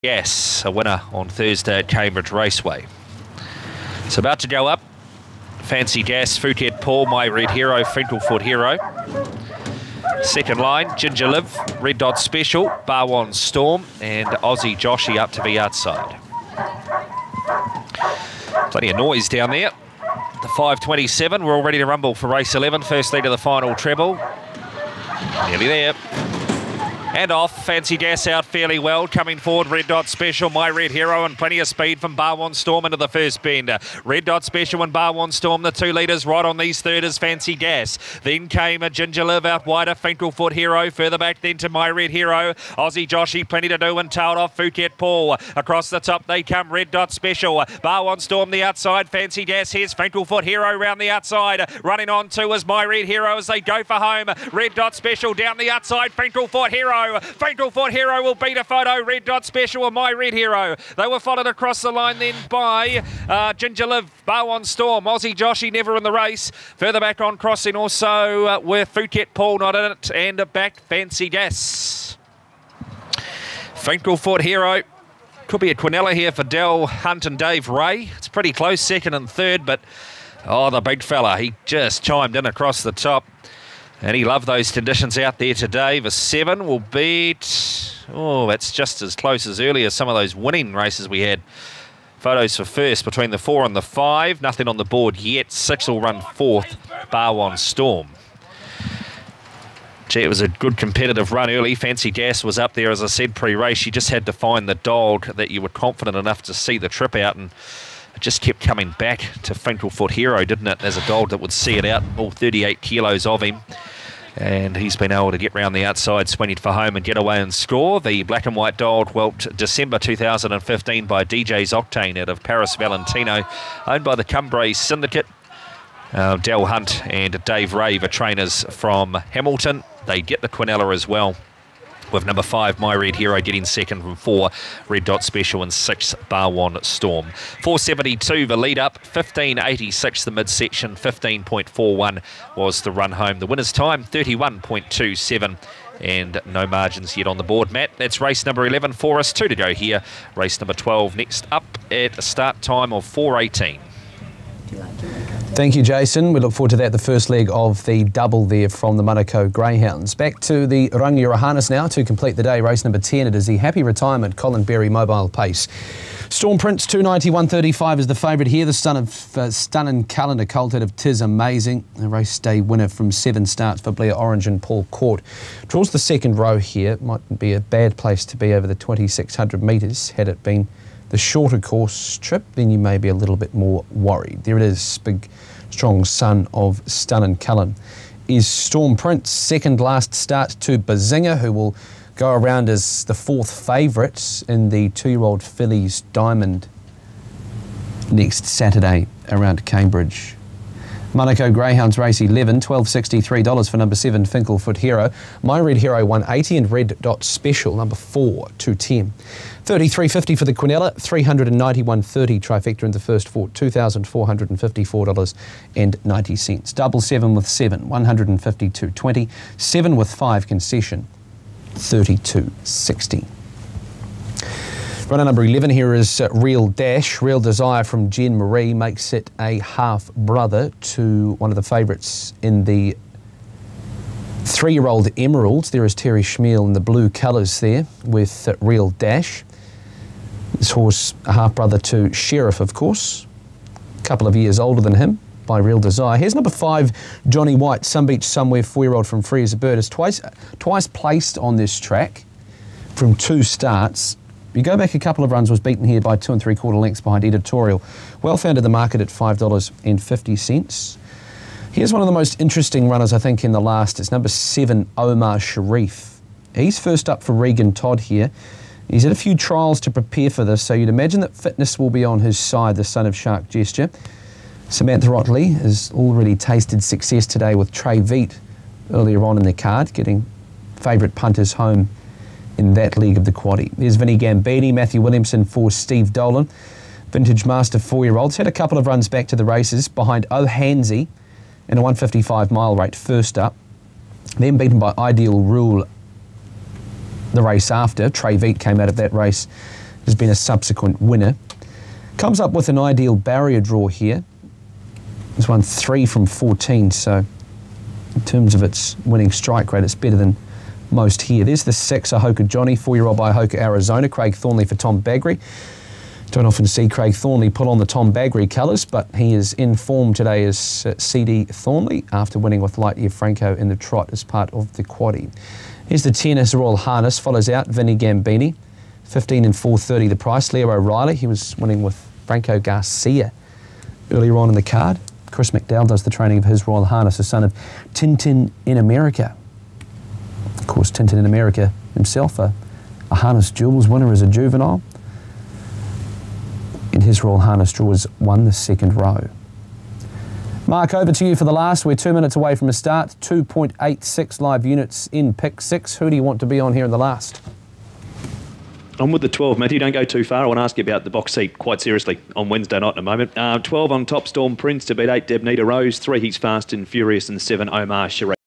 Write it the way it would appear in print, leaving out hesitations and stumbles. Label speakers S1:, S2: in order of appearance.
S1: Yes, a winner on Thursday at Cambridge Raceway. It's about to go up. Fancy Gas, Phuket Paul, My Red Hero, Finkle Hero. Second line, Ginger Liv, Red Dot Special, Barwon Storm, and Aussie Joshy up to the outside. Plenty of noise down there. The 5:27, we're all ready to rumble for race 11. First lead of the final treble. Nearly there. And off, Fancy Gas out fairly well. Coming forward, Red Dot Special, My Red Hero, and plenty of speed from Barwon Storm into the first bend. Red Dot Special and Barwon Storm, the two leaders. Right on these third is Fancy Gas. Then came a Ginger Liv out wider, Finkle Hero. Further back then to My Red Hero. Aussie Joshy, plenty to do, and tailed off Phuket Paul. Across the top they come, Red Dot Special. Barwon Storm the outside, Fancy Gas. Here's Finkle Hero round the outside. Running on two is My Red Hero as they go for home. Red Dot Special down the outside, Finkle Hero. Finkle Hero will beat a photo. Red Dot Special and My Red Hero. They were followed across the line then by Ginger Liv, Barwon Storm, Aussie Joshy never in the race. Further back on crossing also with Phuket Paul not in it, and back Fancy Gas. Finkle Hero. Could be a Quinella here for Del Hunt and Dave Ray. It's pretty close, second and third, but the big fella, he just chimed in across the top. And he loved those conditions out there today. The 7 will beat... that's just as close as earlier as some of those winning races we had. Photos for first between the 4 and the 5. Nothing on the board yet. 6 will run fourth, Barwon Storm. Gee, it was a good competitive run early. Fancy Gas was up there, as I said, pre-race. You just had to find the dog that you were confident enough to see the trip out, and it just kept coming back to Finkle Hero, didn't it, as a dog that would see it out, all 38 kilos of him. And he's been able to get round the outside, swing it for home and get away and score. The black and white dog whelped December 2015 by DJ's Octane out of Paris Valentino, owned by the Cumbray Syndicate. Del Hunt and Dave Ray, the trainers from Hamilton. They get the Quinella as well, with number 5, My Red Hero, getting second from 4, Red Dot Special, and 6, Barwon Storm. 4:72 the lead up, 15:86 the midsection, 15.41 was the run home. The winner's time, 31.27, and no margins yet on the board. Matt, that's race number 11 for us. 2 to go here. Race number 12 next up at a start time of 4:18.
S2: Thank you, Jason. We look forward to that, the first leg of the double there from the Manukau Greyhounds. Back to the Rangiora Harness now to complete the day. Race number 10, it is the Happy Retirement Colin Berry Mobile Pace. Storm Prince, 290-135 is the favourite here. The son of Stunning Calendar colt out of Tis Amazing. A race day winner from 7 starts for Blair Orange and Paul Court. Draws the second row here. Might be a bad place to be over the 2,600 metres. Had it been the shorter course trip, then you may be a little bit more worried. There it is, big, strong son of Stunning Cullen is Storm Prince. Second last start to Bazinga, who will go around as the 4th favourite in the 2-year-old fillies Diamond next Saturday around Cambridge. Manukau Greyhounds race 11, $12.63 for number 7, Finkle Hero. My Red Hero, 180, and Red Dot Special, number 4, 210. $33.50 for the Quinella, $391.30 trifecta in the first 4, $2,454.90. Double 7 with 7, $152.20. 7 with 5 concession, $32.60. Runner number 11 here is Real Dash. Real Desire from Jen Marie makes it a half-brother to one of the favourites in the 3-year-old Emeralds. There is Terry Schmiel in the blue colours there with Real Dash. This horse, a half-brother to Sheriff, of course. A couple of years older than him by Real Desire. Here's number 5, Johnny White, Some Beach Somewhere, 4-year-old from Free as a Bird. Is twice placed on this track from 2 starts. You go back a couple of runs, was beaten here by 2 3/4 lengths behind Editorial. Well found in the market at $5.50. Here's one of the most interesting runners, I think, in the last. It's number 7, Omar Sharif. He's first up for Regan Todd here. He's had a few trials to prepare for this, so you'd imagine that fitness will be on his side, the son of Shark Gesture. Samantha Otley has already tasted success today with Trey Veet earlier on in the card, getting favourite punters home in that leg of the quaddie. There's Vinnie Gambini, Matthew Williamson for Steve Dolan. Vintage Master 4-year-olds. Had a couple of runs back to the races behind O'Hansey in a 155 mile rate first up. Then beaten by Ideal Rule the race after. Trey Veet came out of that race has been a subsequent winner. Comes up with an ideal barrier draw here. It's won 3 from 14, so in terms of its winning strike rate, it's better than most here. There's the 6, Ahoka Johnny, 4-year-old by Ahoka Arizona, Craig Thornley for Tom Baggery. Don't often see Craig Thornley put on the Tom Baggery colours, but he is in form today as CD Thornley after winning with Lightyear Franco in the trot as part of the quaddie. Here's the 10 as Royal Harness, follows out Vinny Gambini, 15 and 4.30 the price. Leo O'Reilly, he was winning with Franco Garcia earlier on in the card. Chris McDowell does the training of his Royal Harness, the son of Tintin in America. Of course, Tintin in America himself, a Harness Jewels winner as a juvenile. And his Royal Harness draw has won the second row. Mark, over to you for the last. We're 2 minutes away from a start. 2.86 live units in pick 6. Who do you want to be on here in the last?
S3: I'm with the 12, Matthew. Don't go too far. I want to ask you about the box seat quite seriously on Wednesday night in a moment. 12 on top, Storm Prince to beat 8, Debnita Rose. 3, He's Fast and Furious, and 7, Omar Sharif.